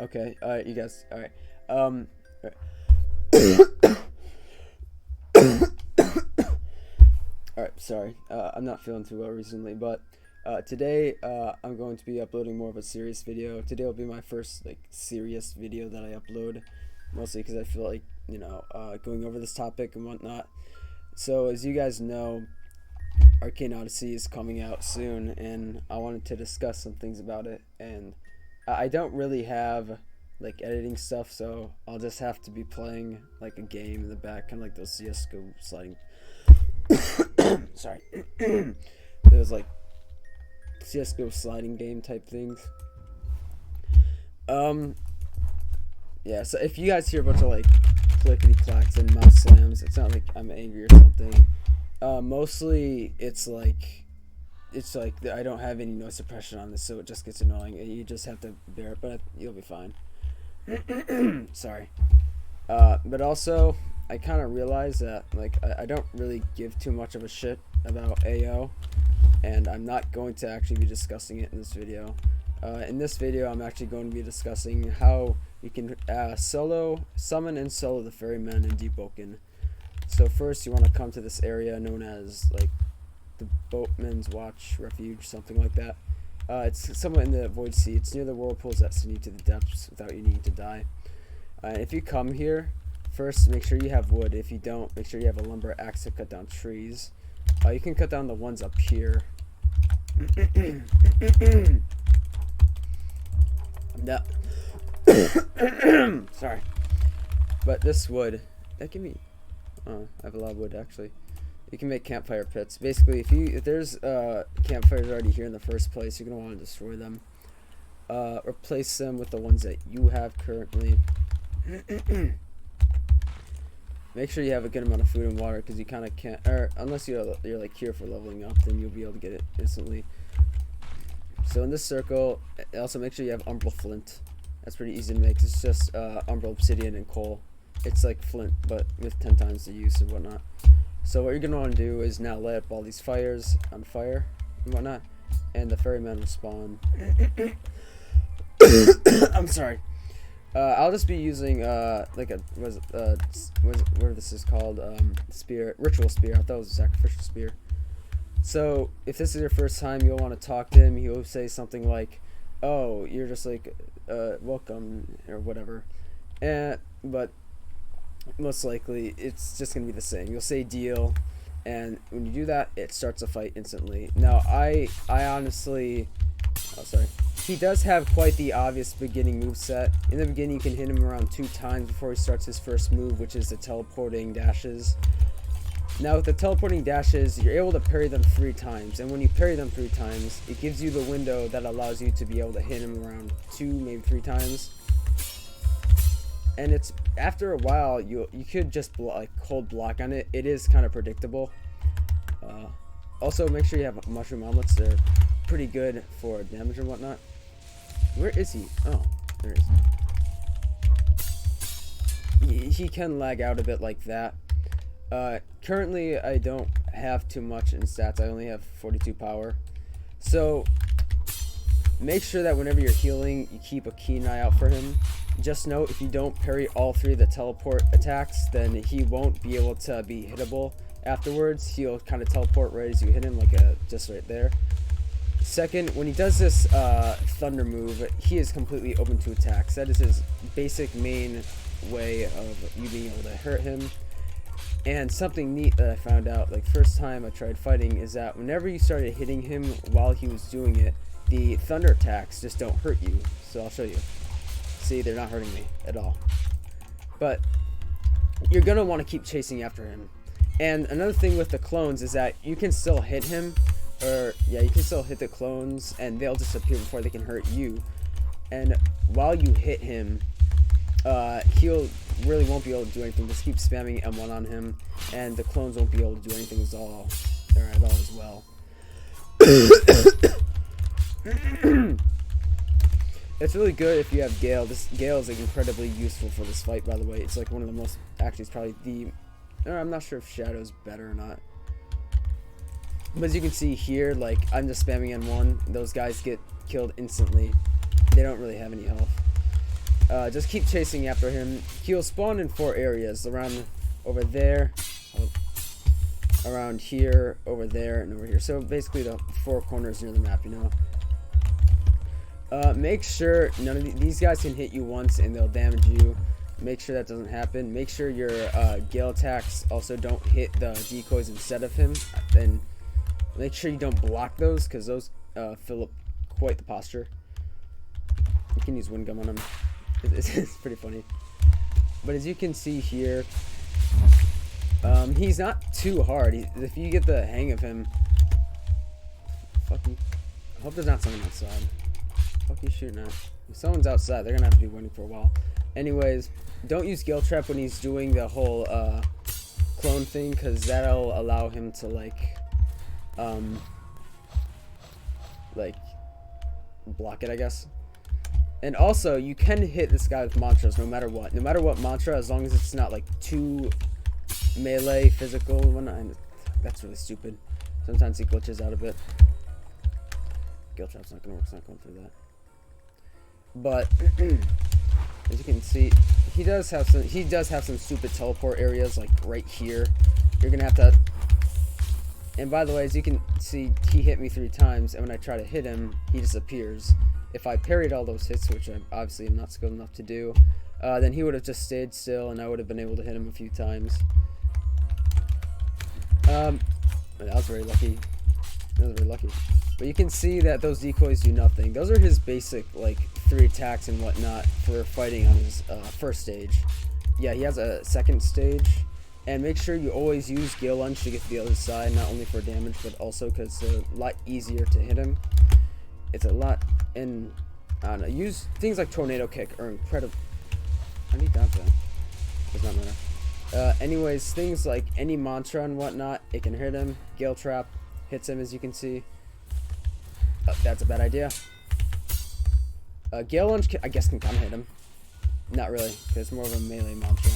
Okay, you guys, alright. Alright. Alright, sorry. I'm not feeling too well recently, but today I'm going to be uploading more of a serious video. Today will be my first like serious video that I upload, mostly because I feel like, going over this topic and whatnot. So as you guys know, Arcane Odyssey is coming out soon, and I wanted to discuss some things about it. And I don't really have like editing stuff, so I'll just have to be playing like a game in the back, kind of like those CS:GO sliding. Sorry, those like CS:GO sliding game type things. Yeah. So if you guys hear a bunch of like clickety clacks and mouse slams, it's not like I'm angry or something. Mostly it's like I don't have any noise suppression on this, so it just gets annoying, and you just have to bear it, but you'll be fine. Sorry. But also, I kind of realized that like I don't really give too much of a shit about AO, and I'm not going to actually be discussing it in this video. In this video, I'm actually going to be discussing how you can summon and solo the Ferryman in Deep Oaken. So first, you want to come to this area known as like the Boatman's Watch Refuge, something like that. It's somewhat in the Void Sea. It's near the whirlpools that send you to the depths without you needing to die. If you come here, first make sure you have wood. If you don't, make sure you have a lumber axe to cut down trees. You can cut down the ones up here. Sorry. But this wood, that give me... Oh, I have a lot of wood actually. You can make campfire pits. Basically, if there's campfires already here in the first place, you're gonna want to destroy them. Replace them with the ones that you have currently. Make sure you have a good amount of food and water, because you kind of can't, or unless you're like here for leveling up, then you'll be able to get it instantly. So in this circle, also make sure you have umbral flint. That's pretty easy to make. It's just umbral obsidian and coal. It's like flint, but with 10 times the use and whatnot. So what you're going to want to do is now light up all these fires on fire and whatnot, and the Ferryman will spawn. I'm sorry. I'll just be using like a whatever this is called, spear, ritual spear. I thought it was a sacrificial spear. So if this is your first time, you'll want to talk to him. He'll say something like, "Oh, you're just like welcome," or whatever. But most likely it's just gonna be the same. You'll say deal, and when you do that, it starts a fight instantly. Now I honestly, he does have quite the obvious beginning moveset. In the beginning, you can hit him around 2 times before he starts his first move, which is the teleporting dashes. Now with the teleporting dashes, you're able to parry them 3 times, and when you parry them 3 times, it gives you the window that allows you to be able to hit him around 2, maybe 3 times. And it's after a while, you could just cold block on it. It is kind of predictable. Also, make sure you have mushroom omelets. They're pretty good for damage and whatnot. Where is he? Oh, there he is. He can lag out a bit like that. Currently, I don't have too much in stats. I only have 42 power. So make sure that whenever you're healing, you keep a keen eye out for him. Just note, if you don't parry all 3 of the teleport attacks, then he won't be able to be hittable afterwards. He'll kind of teleport right as you hit him, like just right there. Second, when he does this thunder move, he is completely open to attacks. That is his basic main way of you being able to hurt him. And something neat that I found out, like first time I tried fighting, is that whenever you started hitting him while he was doing it, the thunder attacks just don't hurt you. So I'll show you. See, they're not hurting me at all. But you're gonna want to keep chasing after him. And another thing with the clones is that you can still hit him, you can still hit the clones and they'll disappear before they can hurt you. And while you hit him, he'll really won't be able to do anything. Just keep spamming M1 on him, and the clones won't be able to do anything at all as well. It's really good if you have Gale. Gale is like incredibly useful for this fight, by the way. It's like one of the most, actually it's probably I'm not sure if Shadow's better or not. But as you can see here, like I'm just spamming N1. Those guys get killed instantly. They don't really have any health. Just keep chasing after him. He'll spawn in 4 areas, around over there, around here, over there, and over here. So basically the 4 corners near the map, you know. Make sure none of these guys can hit you once and they'll damage you. Make sure that doesn't happen. Make sure your gale attacks also don't hit the decoys instead of him. Then make sure you don't block those, because those fill up quite the posture. You can use wind gum on him. It's pretty funny. But as you can see here, he's not too hard. If you get the hang of him, fucking. I hope there's not someone outside. Fuck you shooting at? If someone's outside, they're gonna have to be waiting for a while. Anyways, don't use Gale Trap when he's doing the whole clone thing, because that'll allow him to like block it, I guess. And also, you can hit this guy with mantras no matter what. No matter what mantra, as long as it's not like too melee, physical, and whatnot. That's really stupid. Sometimes he glitches out a bit. Gale Trap's not gonna work, it's not going through that. But as you can see, he does have some stupid teleport areas like right here. You're gonna have to. And by the way, as you can see, he hit me 3 times, and when I try to hit him, he disappears. If I parried all those hits, which I obviously am not skilled enough to do, then he would have just stayed still, and I would have been able to hit him a few times. That was very lucky. That was very lucky. But you can see that those decoys do nothing. Those are his basic, like, 3 attacks and whatnot for fighting on his first stage. Yeah, he has a second stage. And make sure you always use Gale Lunge to get to the other side, not only for damage, but also because it's a lot easier to hit him. It's a lot, and I don't know, use things like Tornado Kick are incredible. I need that though. Does not matter. Anyways, things like any mantra and whatnot, it can hit him. Gale Trap hits him, as you can see. That's a bad idea. Gale Lunge, I guess, can kind of hit him. Not really, because it's more of a melee mantra.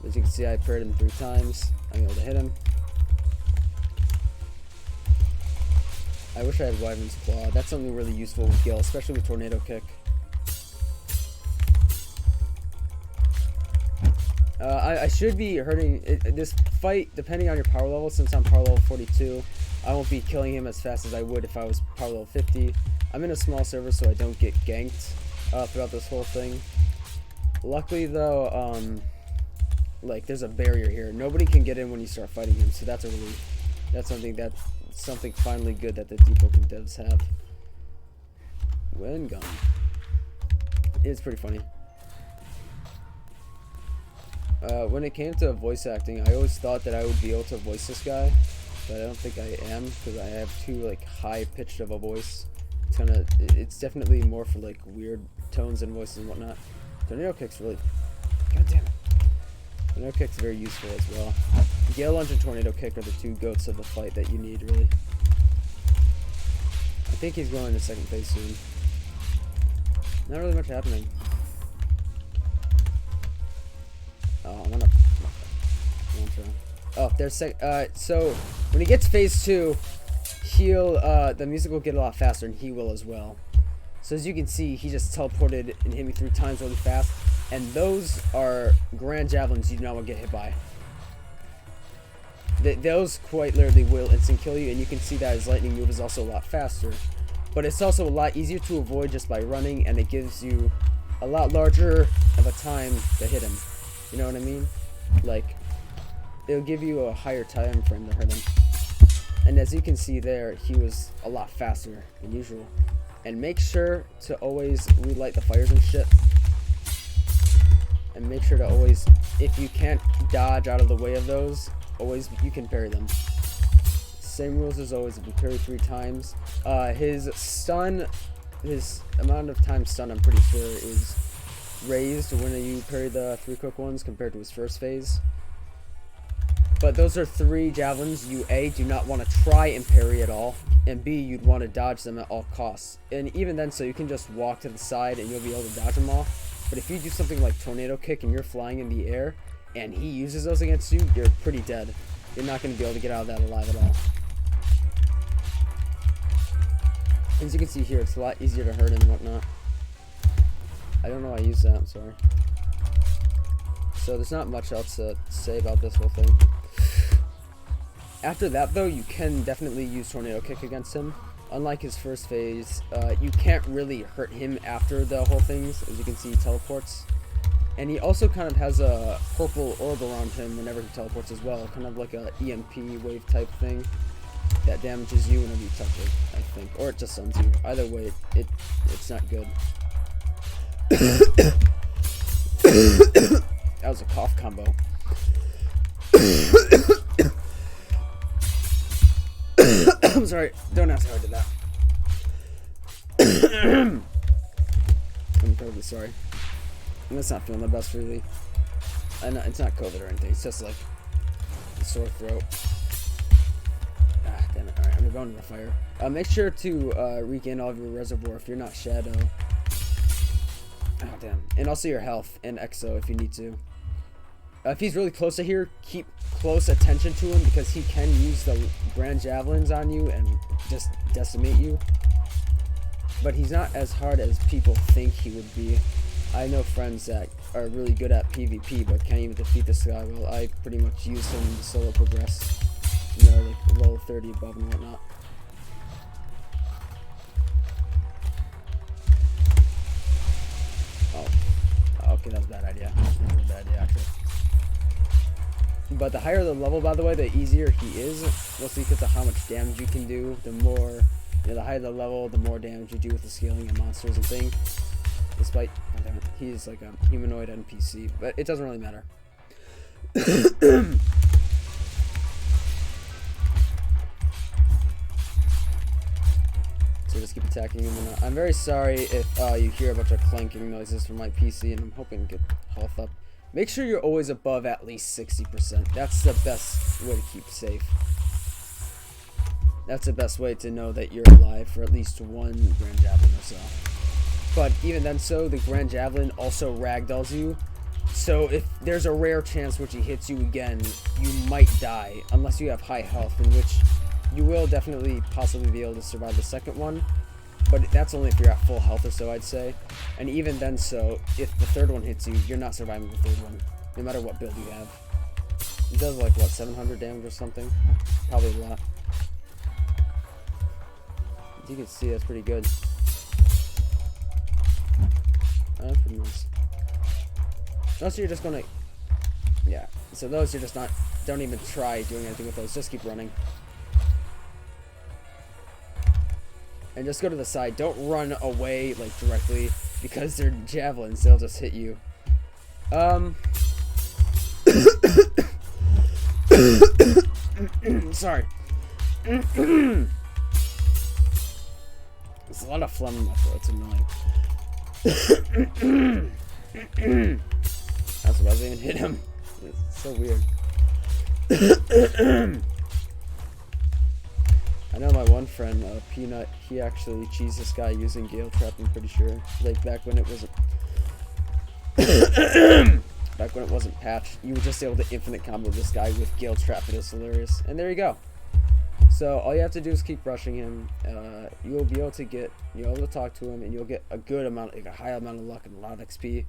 As you can see, I parried him 3 times. I'm able to hit him. I wish I had Wyvern's Claw. That's something really useful with Gale, especially with Tornado Kick. I should be hurting this fight, depending on your power level. Since I'm power level 42, I won't be killing him as fast as I would if I was power level 50. I'm in a small server, so I don't get ganked throughout this whole thing. Luckily, though, like, there's a barrier here. Nobody can get in when you start fighting him, so that's a relief. That's something finally good that the depot devs have. Wind gun. It's pretty funny. When it came to voice acting, I always thought that I would be able to voice this guy, but I don't think I am, because I have too like high pitched of a voice. It's definitely more for like weird tones and voices and whatnot. Tornado Kick's really, god damn it. Tornado Kick's very useful as well. Gale Lunge and Tornado Kick are the 2 goats of the fight that you need, really. I think he's going to second phase soon. Not really much happening. Oh, I'm gonna. Oh, there's so when he gets phase 2, the music will get a lot faster, and he will as well. So as you can see, he just teleported and hit me 3 times really fast, and those are grand javelins you do not want to get hit by. Those quite literally will instant kill you, and you can see that his lightning move is also a lot faster. But it's also a lot easier to avoid just by running, and it gives you a lot larger of a time to hit him. You know what I mean? Like, it'll give you a higher time frame to hit him. And as you can see there, he was a lot faster than usual. And make sure to always relight the fires and shit. And make sure to always, if you can't dodge out of the way of those, always you can parry them. Same rules as always. If you parry 3 times, his amount of time stun, I'm pretty sure, is raised when you parry the 3 quick ones compared to his first phase. But those are 3 javelins you A, do not want to try and parry at all, and B, you'd want to dodge them at all costs. And even then, so you can just walk to the side and you'll be able to dodge them all. But if you do something like Tornado Kick and you're flying in the air and he uses those against you, you're pretty dead. You're not going to be able to get out of that alive at all. As you can see here, it's a lot easier to hurt and whatnot. I don't know why I used that, I'm sorry. So there's not much else to say about this whole thing. After that though, you can definitely use Tornado Kick against him. Unlike his first phase, you can't really hurt him after the whole things. As you can see, he teleports. And he also kind of has a purple orb around him whenever he teleports as well. Kind of like a EMP wave type thing that damages you whenever you touch it, I think. Or it just stuns you. Either way, it's not good. That was a cough combo. I'm sorry, don't ask how I did that. I'm incredibly sorry. I'm just not feeling the best, really. It's not COVID or anything, it's just like a sore throat. Ah, damn it. Alright, I'm going to the fire. Make sure to regain all of your reservoir if you're not Shadow. Oh, damn. And also your health and Exo if you need to. If he's really close to here, keep close attention to him because he can use the Grand Javelins on you and just decimate you. But he's not as hard as people think he would be. I know friends that are really good at PvP but can't even defeat this guy. Well, I pretty much use him to solo progress. You know, like level 30 above and whatnot. Oh, okay, that was a bad idea. That was a really bad idea, actually. But the higher the level, by the way, the easier he is. Mostly because of how much damage you can do. The more, you know, the higher the level, the more damage you do with the scaling and monsters and things. Despite, oh damn it, he's like a humanoid NPC, but it doesn't really matter. So just keep attacking him. I'm very sorry if you hear a bunch of clanking noises from my PC, and I'm hoping to get health up. Make sure you're always above at least 60%. That's the best way to keep safe. That's the best way to know that you're alive for at least one Grand Javelin or so. But even then so, the Grand Javelin also ragdolls you. So if there's a rare chance which he hits you again, you might die. Unless you have high health, in which you will definitely possibly be able to survive the second one. But that's only if you're at full health or so, I'd say. And even then so, if the third one hits you, you're not surviving the third one. No matter what build you have. It does like, what, 700 damage or something? Probably a lot. As you can see, that's pretty good. That's pretty nice. Those you're just gonna... Yeah. So those you're just not... Don't even try doing anything with those. Just keep running. And just go to the side. Don't run away, like, directly, because they're javelins. They'll just hit you. Sorry. There's a lot of phlegm in my throat. It's annoying. That's why I didn't even hit him. It's so weird. I know my one friend, Peanut, he actually cheesed this guy using Gale Trap, I'm pretty sure. Like, back when it wasn't... back when it wasn't patched, you were just able to infinite combo this guy with Gale Trap. It is hilarious. And there you go. So, all you have to do is keep rushing him. You'll be able to get... You'll be able to talk to him, and you'll get a good amount, like a high amount of luck and a lot of XP.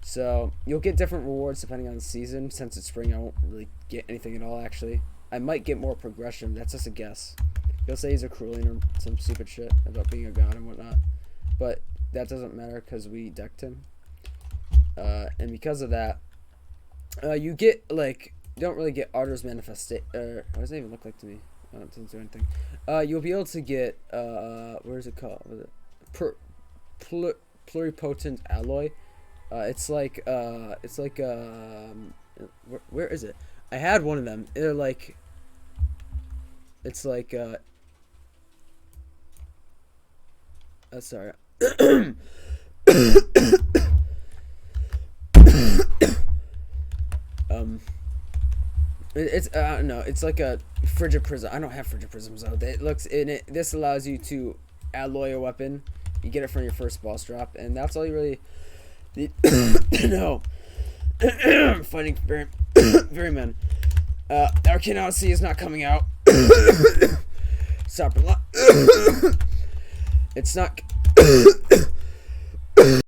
So, you'll get different rewards depending on the season. Since it's spring, I won't really get anything at all, actually. I might get more progression. That's just a guess. He'll say he's a Cerulean or some stupid shit about being a god and whatnot. But that doesn't matter because we decked him. And because of that, you get, like, you don't really get Arter's Manifestation. What does it even look like to me? It doesn't do anything. You'll be able to get, what is it called? What is it? Pluripotent Alloy. It's like, where is it? I had one of them. They're like, it's like, sorry. It's I don't know. It's like a frigid prism. I don't have frigid prisms though. It looks in it. This allows you to alloy a weapon. You get it from your first boss drop, and that's all you really need. No, fighting Ferryman. Arcane Odyssey is not coming out. Stop a lot. It's not.